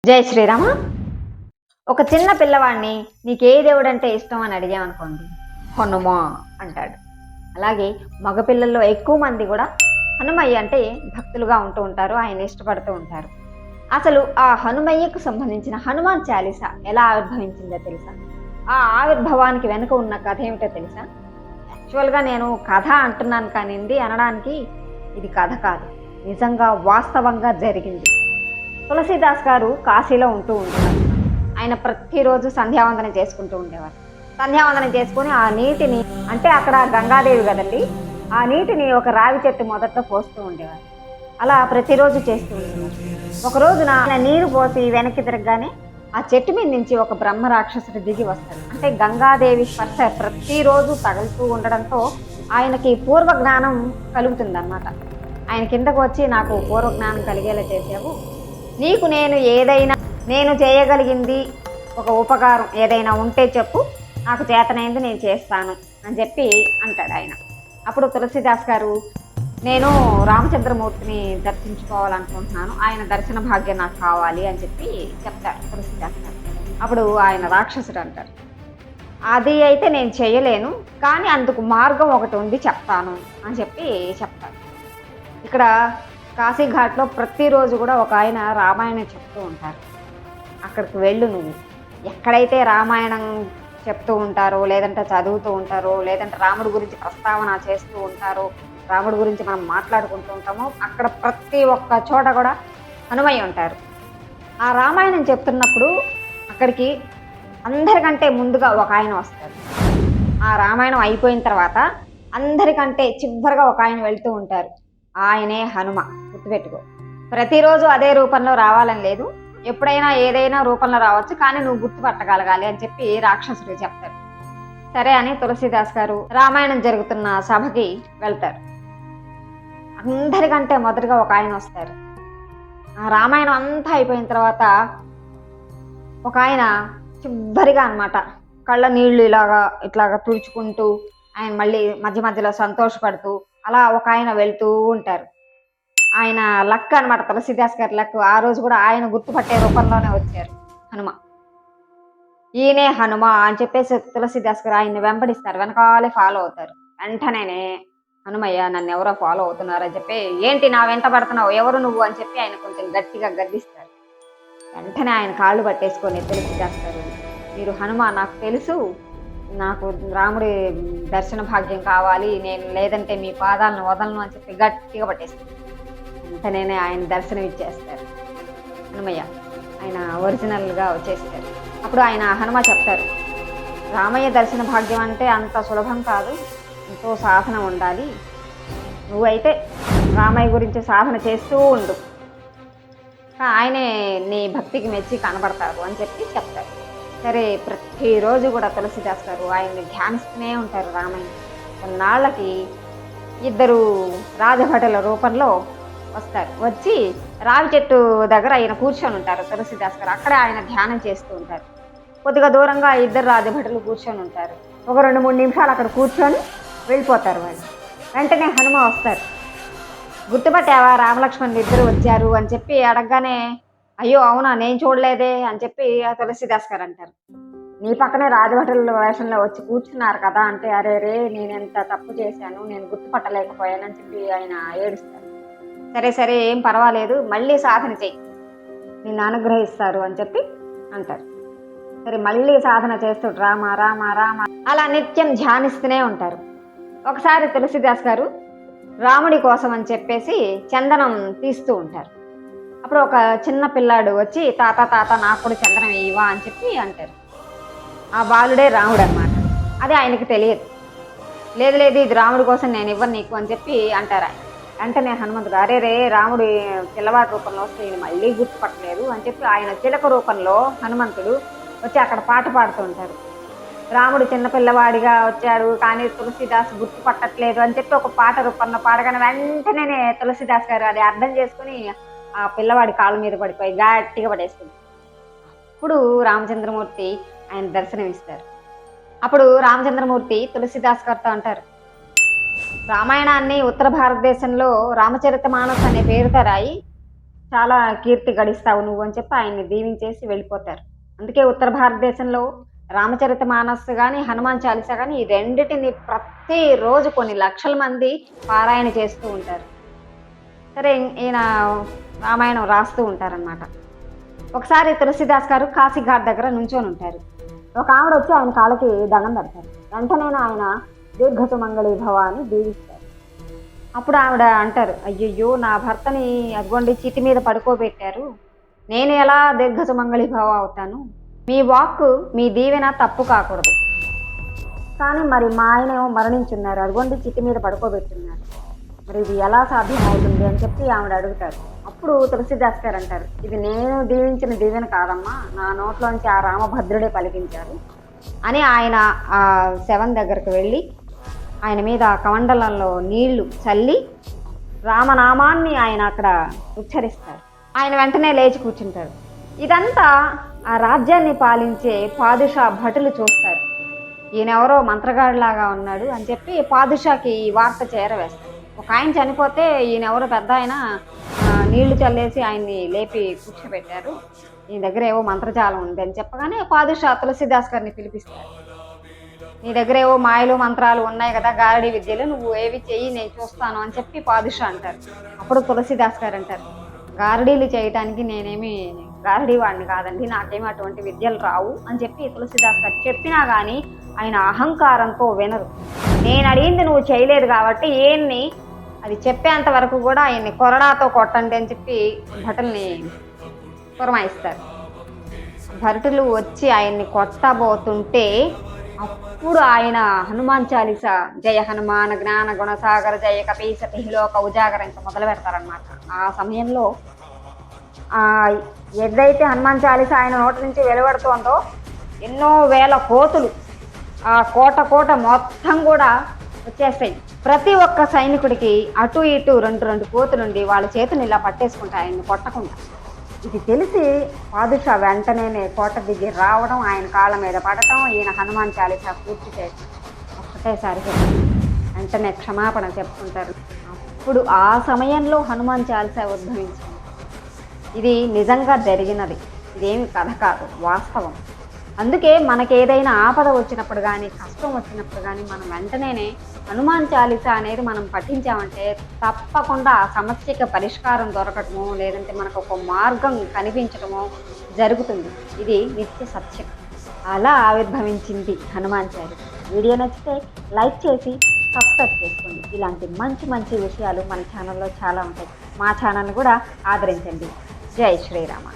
జై శ్రీరామ. ఒక చిన్న పిల్లవాడిని నీకు ఏ దేవుడు అంటే ఇష్టం అని అడిగామనుకోండి, హనుమా అంటాడు. అలాగే మగపిల్లల్లో ఎక్కువ మంది కూడా హనుమయ్య అంటే భక్తులుగా ఉంటూ ఉంటారు, ఆయన ఇష్టపడుతూ ఉంటారు. అసలు ఆ హనుమయ్యకు సంబంధించిన హనుమాన్ చాలీస ఎలా ఆవిర్భవించిందో తెలుసా? ఆ ఆవిర్భావానికి వెనుక ఉన్న కథ ఏమిటో తెలుసా? యాక్చువల్గా నేను కథ అంటున్నాను కానివ్వండి, అనడానికి ఇది కథ కాదు, నిజంగా వాస్తవంగా జరిగింది. తులసీదాస్ గారు కాశీలో ఉంటూ ఉండేవారు. ఆయన ప్రతిరోజు సంధ్యావందనం చేసుకుంటూ ఉండేవారు. సంధ్యావందనం చేసుకుని ఆ నీటిని, అంటే అక్కడ గంగాదేవి కదండి, ఆ నీటిని ఒక రావి చెట్టు మొదట్లో పోస్తూ ఉండేవారు. అలా ప్రతిరోజు చేస్తూ ఉండేవారు. ఒక రోజున ఆయన నీరు పోసి వెనక్కి తిరగగానే ఆ చెట్టు మీద నుంచి ఒక బ్రహ్మ రాక్షసుడు దిగి వస్తాడు. అంటే గంగాదేవి స్పర్శ ప్రతిరోజు తగులుతూ ఉండడంతో ఆయనకి పూర్వ జ్ఞానం కలుగుతుంది అన్నమాట. ఆయన కిందకు వచ్చి, నాకు పూర్వ జ్ఞానం కలిగేలా చేసావు, నీకు నేను చేయగలిగింది ఒక ఉపకారం ఏదైనా ఉంటే చెప్పు, నాకు చేతనైంది నేను చేస్తాను అని చెప్పి అంటాడు ఆయన. అప్పుడు తులసీదాస్ గారు, నేను రామచంద్రమూర్తిని దర్శించుకోవాలనుకుంటున్నాను, ఆయన దర్శన భాగ్యం నాకు కావాలి అని చెప్పి చెప్తారు తులసీదాస్ గారు. అప్పుడు ఆయన రాక్షసుడు అంటారు, అది అయితే నేను చేయలేను, కానీ అందుకు మార్గం ఒకటి ఉంది, చెప్తాను అని చెప్పి చెప్తారు. ఇక్కడ కాశీఘాట్లో ప్రతిరోజు కూడా ఒక ఆయన రామాయణం చెప్తూ ఉంటారు. అక్కడికి వెళ్ళు నువ్వు. ఎక్కడైతే రామాయణం చెప్తూ ఉంటారో, లేదంటే చదువుతూ ఉంటారో, లేదంటే రాముడి గురించి ప్రస్తావన చేస్తూ ఉంటారో, రాముడి గురించి మనం మాట్లాడుకుంటూ ఉంటామో, అక్కడ ప్రతి ఒక్క చోట కూడా హనుమయ్య ఉంటారు. ఆ రామాయణం చెప్తున్నప్పుడు అక్కడికి అందరికంటే ముందుగా ఒక ఆయన వస్తారు. ఆ రామాయణం అయిపోయిన తర్వాత అందరికంటే చివరిగా ఒక ఆయన వెళ్తూ ఉంటారు. ఆయనే హనుమ. గుర్తుపెట్టుకో, ప్రతిరోజు అదే రూపంలో రావాలని లేదు, ఎప్పుడైనా ఏదైనా రూపంలో రావచ్చు, కానీ నువ్వు గుర్తుపట్టగలగాలి అని చెప్పి రాక్షసుడు చెప్తారు. సరే అని తులసీదాస్ గారు రామాయణం జరుగుతున్న సభకి వెళ్తారు. అందరికంటే మొదటిగా ఒక ఆయన వస్తారు. ఆ రామాయణం అంతా అయిపోయిన తర్వాత ఒక ఆయన చివరిగా అన్నమాట కళ్ళ నీళ్లు ఇట్లాగా తుడుచుకుంటూ, ఆయన మళ్ళీ మధ్య మధ్యలో సంతోషపడుతూ అలా ఒక ఆయన వెళ్తూ ఉంటారు. ఆయన లక్ అనమాట, తులసీదాస్ గారి లక్. ఆ రోజు కూడా ఆయన గుర్తుపట్టే రూపంలోనే వచ్చారు హనుమ. ఈయనే హనుమ అని చెప్పేసి తులసీదాస్ గారు ఆయన్ని వెంబడిస్తారు, వెనకాలే ఫాలో అవుతారు. వెంటనే హనుమయ్య, నన్ను ఎవరో ఫాలో అవుతున్నారు అని చెప్పి, ఏంటి నా వెంట పడుతున్నావు, ఎవరు నువ్వు అని చెప్పి ఆయన కొంచెం గట్టిగా గద్దిస్తారు. వెంటనే ఆయన కాళ్ళు పట్టేసుకొని తులసీదాస్ గారు, మీరు హనుమ, నాకు తెలుసు, నాకు రాముడి దర్శన భాగ్యం కావాలి, నేను లేదంటే మీ పాదాలను వదలను అని చెప్పి గట్టిగా పట్టేస్తారు. వెంటనే ఆయన దర్శనం ఇచ్చేస్తారు హనుమయ్య, ఆయన ఒరిజినల్గా వచ్చేస్తారు. అప్పుడు ఆయన హనుమ చెప్తారు, రామయ్య దర్శన భాగ్యం అంటే అంత సులభం కాదు, ఎంతో సాధన ఉండాలి, నువ్వైతే రామయ్య గురించి సాధన చేస్తూ ఉండు, ఆయనే నీ భక్తికి మెచ్చి కనబడతారు అని చెప్పి చెప్తారు. సరే, ప్రతిరోజు కూడా తులసీదాస్ గారు ఆయన్ని ధ్యానిస్తూనే ఉంటారు రామయ్య. కొన్నాళ్ళకి ఇద్దరు రాజభటుల రూపంలో వస్తారు. వచ్చి రావి చెట్టు దగ్గర ఆయన కూర్చొని ఉంటారు తులసీదాస్ గారు. అక్కడే ఆయన ధ్యానం చేస్తూ ఉంటారు. కొద్దిగా దూరంగా ఇద్దరు రాజభటులు కూర్చొని ఉంటారు. ఒక 2-3 నిమిషాలు అక్కడ కూర్చొని వెళ్ళిపోతారు వాళ్ళు. వెంటనే హనుమ వస్తారు. గుర్తుపట్టావా, రామలక్ష్మణులు ఇద్దరు వచ్చారు అని చెప్పి అడగగానే, అయ్యో అవునా, నేను చూడలేదే అని చెప్పి తులసీదాస్ గారు అంటారు. నీ పక్కనే రాజభటుల వేషంలో వచ్చి కూర్చున్నారు కదా అంటే, అరే రే, నేను ఎంత తప్పు చేశాను, నేను గుర్తుపట్టలేకపోయానని చెప్పి ఆయన ఏడుస్తారు. సరే సరే, ఏం పర్వాలేదు, మళ్ళీ సాధన చెయ్యి, నిన్ను అనుగ్రహిస్తారు అని చెప్పి అంటారు. సరే, మళ్ళీ సాధన చేస్తూ రామ రామ రామ అలా నిత్యం ధ్యానిస్తూనే ఉంటారు. ఒకసారి తులసీదాస్ గారు రాముడి కోసం అని చెప్పేసి చందనం తీస్తూ ఉంటారు. అప్పుడు ఒక చిన్న పిల్లాడు వచ్చి, తాత తాత నాకు కూడా చందనం వేయవా అని చెప్పి అంటారు. ఆ బాలుడే రాముడు అన్నమాట. అది ఆయనకు తెలియదు. లేదు లేదు, ఇది రాముడి కోసం నేను ఇవ్వను నీకు అని చెప్పి అంటారు ఆయన. వెంటనే హనుమంతుడు, అరే రే, రాముడి పిల్లవాడి రూపంలో వస్తే ఈయన మళ్ళీ గుర్తుపట్టలేదు అని చెప్పి ఆయన చిలక రూపంలో హనుమంతుడు వచ్చి అక్కడ పాట పాడుతూ ఉంటారు. రాముడు చిన్న పిల్లవాడిగా వచ్చాడు, కానీ తులసీదాస్ గుర్తుపట్టట్లేదు అని చెప్పి ఒక పాట రూపంలో పాడగానే వెంటనే తులసీదాస్ గారు అది అర్థం చేసుకుని ఆ పిల్లవాడి కాళ్ళ మీద పడిపోయి గట్టిగా పడేస్తుంది. అప్పుడు రామచంద్రమూర్తి ఆయన దర్శనం ఇస్తారు. అప్పుడు రామచంద్రమూర్తి తులసీదాస్ గారితో అంటారు, రామాయణాన్ని ఉత్తర భారతదేశంలో రామచరితమానస్ అనే పేరుతో రాయి, చాలా కీర్తి గడిస్తావు నువ్వు అని చెప్పి ఆయన్ని దీవించేసి వెళ్ళిపోతారు. అందుకే ఉత్తర భారతదేశంలో రామచరిత మానస్ కానీ హనుమాన్ చాలీసా కానీ ఈ రెండిటిని ప్రతిరోజు కొన్ని లక్షల మంది పారాయణ చేస్తూ ఉంటారు. సరే ఈయన రామాయణం రాస్తూ ఉంటారనమాట. ఒకసారి తులసిదాస్ గారు కాశీఘాట్ దగ్గర నుంచొని ఉంటారు. ఒక ఆవిడ వచ్చి ఆయన కాళ్ళకి దండం పెడతారు. వెంటనే ఆయన దీర్ఘ సుమంగళి భవ అని దీవిస్తారు. అప్పుడు ఆవిడ అంటారు, అయ్యయ్యో నా భర్తని అదిగోండి చితి మీద పడుకోబెట్టారు, నేను ఎలా దీర్ఘ సుమంగళి భవ అవుతాను, మీ వాక్కు మీ దీవెన తప్పు కాకూడదు, కానీ మరి మా ఆయనేమో మరణించున్నారు, అదిగోండి చితి మీద పడుకోబెట్టున్నారు, మరి ఇది ఎలా సాధ్యం అవుతుంది అని చెప్పి ఆవిడ అడుగుతారు. అప్పుడు తులసిదాస్ గారు అంటారు, ఇది నేను దీవించిన దీవెన కాదమ్మా, నా నోట్లోంచి ఆ రామభద్రుడే పలికించారు అని ఆయన ఆ శవం దగ్గరకు వెళ్ళి ఆయన మీద కమండలంలో నీళ్లు చల్లి రామనామాన్ని ఆయన అక్కడ ఉచ్చరిస్తారు. ఆయన వెంటనే లేచి కూర్చుంటారు. ఇదంతా ఆ రాజ్యాన్ని పాలించే పాదుషా భటులు చూస్తారు. ఈయనెవరో మంత్రగాడిలాగా ఉన్నాడు అని చెప్పి పాదుషాకి ఈ వార్త చేరవేస్తారు. ఒక ఆయన చనిపోతే ఈయనెవరో పెద్ద ఆయన నీళ్లు చల్లేసి ఆయన్ని లేపి కూర్చోబెట్టారు, ఈ దగ్గర ఏవో మంత్రజాలం ఉంది అని చెప్పగానే పాదుషా తులసిదాస్ గారిని పిలిపిస్తారు. నీ దగ్గర ఏవో మాయలు మంత్రాలు ఉన్నాయి కదా, గారడీ విద్యలు, నువ్వు ఏవి చెయ్యి నేను చూస్తాను అని చెప్పి పాదుషా అంటారు. అప్పుడు తులసిదాస్ గారు అంటారు, గారడీలు చేయటానికి నేనేమి గారడీ వాడిని కాదండి, నాకేమి అటువంటి విద్యలు రావు అని చెప్పి తులసిదాస్ గారు చెప్పినా కానీ ఆయన అహంకారంతో వినరు. నేను అడిగింది నువ్వు చేయలేదు కాబట్టి ఈయన్ని అది చెప్పేంత వరకు కూడా ఆయన్ని కొరడాతో కొట్టండి అని చెప్పి భటుల్ని పురమాయిస్తారు. భటులు వచ్చి ఆయన్ని కొట్టబోతుంటే అప్పుడు ఆయన హనుమాన్ చాలీసా జయ హనుమాన్ జ్ఞాన గుణసాగర జయ కపీసతి లోక ఉజాగర ఇంకా మొదలు పెడతారనమాట. ఆ సమయంలో ఏదైతే హనుమాన్ చాలీసా ఆయన నోటి నుంచి వెలువడుతోందో ఎన్నో వేల కోతులు ఆ కోట మొత్తం కూడా వచ్చేస్తాయి. ప్రతి ఒక్క సైనికుడికి అటు ఇటు రెండు కోతులుండి వాళ్ళ చేతులు ఇలా పట్టేసుకుంటాయి ఆయన్ని కొట్టకుండా. ఇది తెలిసి పాదుషా వెంటనే కోట దిగి రావడం, ఆయన కాళ్ళ మీద పడటం, ఈయన హనుమాన్ చాలీసా పూర్తి చేసి ఒక్కటేసారి వెంటనే క్షమాపణ చెప్పుకుంటారు. అప్పుడు ఆ సమయంలో హనుమాన్ చాలీసా ఉద్భవించింది. ఇది నిజంగా జరిగినది, ఇదేమి కథ కాదు, వాస్తవం. అందుకే మనకి ఏదైనా ఆపద వచ్చినప్పుడు కానీ కష్టం వచ్చినప్పుడు కానీ మనం వెంటనే హనుమాన్ చాలీసా అనేది మనం పఠించామంటే తప్పకుండా ఆ సమస్యకి పరిష్కారం దొరకటమో లేదంటే మనకు ఒక మార్గం కనిపించటమో జరుగుతుంది. ఇది నిత్య సత్యం. అలా ఆవిర్భవించింది హనుమాన్ చాలీసా. వీడియో నచ్చితే లైక్ చేసి సబ్స్క్రైబ్ చేసుకోండి. ఇలాంటి మంచి మంచి విషయాలు మన ఛానల్లో చాలా ఉంటాయి. మా ఛానల్ని కూడా ఆదరించండి. జై శ్రీరామ.